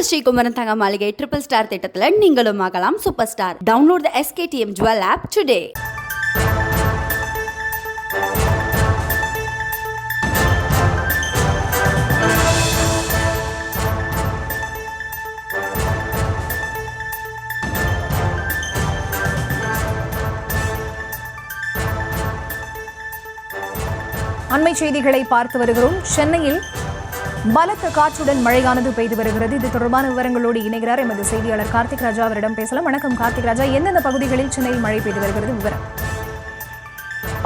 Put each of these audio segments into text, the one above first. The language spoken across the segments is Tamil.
நம்ம ஸ்ரீகுமரன் தங்க மாளிகை ட்ரிபிள் ஸ்டார் திட்டத்துல நீங்களும் ஆகலாம் super star. Download the SKTM Jewel app today. அண்மை செய்திகளை பார்த்து வருகிறோம். சென்னையில் பலத்த காற்றுடன் மழையானது பெய்து வருகிறது. இது தொடர்பான விவரங்களோடு இணைகிறார் எமது செய்தியாளர் கார்த்திக் ராஜா. அவரிடம் பேசலாம். வணக்கம் கார்த்திக் ராஜா, எந்தெந்த பகுதிகளில் சென்னையில் மழை பெய்து வருகிறது விவரம்?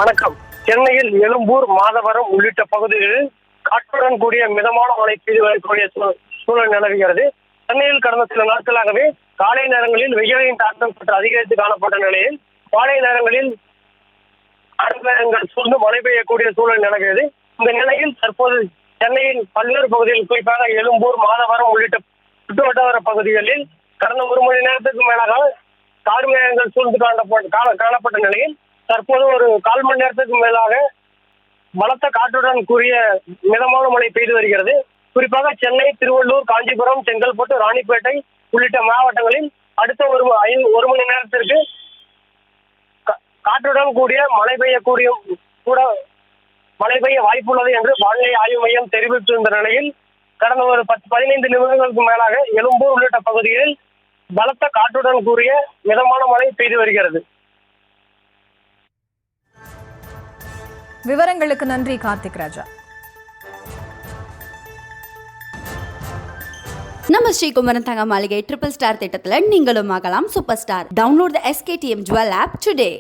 வணக்கம். சென்னையில் எழும்பூர், மாதவரம் உள்ளிட்ட பகுதிகளில் காற்றுடன் கூடிய மிதமான மழை பெய்து வரக்கூடிய சூழல் நிலவுகிறது. சென்னையில் கடந்த சில நாட்களாகவே காலை நேரங்களில் வெயிலின் தாக்கம் சற்று அதிகரித்து காணப்பட்ட நிலையில் மாலை நேரங்களில் சூழ்ந்து மழை பெய்யக்கூடிய சூழல் நிலவுகிறது. இந்த நிலையில் தற்போது சென்னையின் பல்வேறு பகுதிகளில், குறிப்பாக எழும்பூர், மாதவரம் உள்ளிட்ட சுற்றுவட்டார பகுதிகளில் கடந்த ஒரு மணி நேரத்துக்கு மேலாக கார் மேகங்கள் சூழ்ந்து காணப்பட்ட நிலையில் தற்போது ஒரு கால் மணி நேரத்துக்கு மேலாக பலத்த காற்றுடன் கூடிய மிதமான மழை பெய்து வருகிறது. குறிப்பாக சென்னை, திருவள்ளூர், காஞ்சிபுரம், செங்கல்பட்டு, ராணிப்பேட்டை உள்ளிட்ட மாவட்டங்களில் அடுத்த ஒரு மணி நேரத்திற்கு காற்றுடன் கூடிய மழை பெய்ய வாய்ப்புள்ளது என்று வானிலை ஆய்வு மையம் தெரிவித்திருந்த நிலையில் கடந்த ஒரு 10-15 நிமிடங்களுக்கு மேலாக எழும்பூர் உள்ளிட்ட பகுதிகளில் பலத்த காற்றுடன் கூடிய மிதமான மழை பெய்து வருகிறது. விவரங்களுக்கு நன்றி கார்த்திக் ராஜா. நம்ம ஸ்ரீகுமரன் தங்க மாளிகை ட்ரிபிள் ஸ்டார் திட்டத்துல நீங்களும் ஆகலாம் super star. Download the SKTM Jewel app today.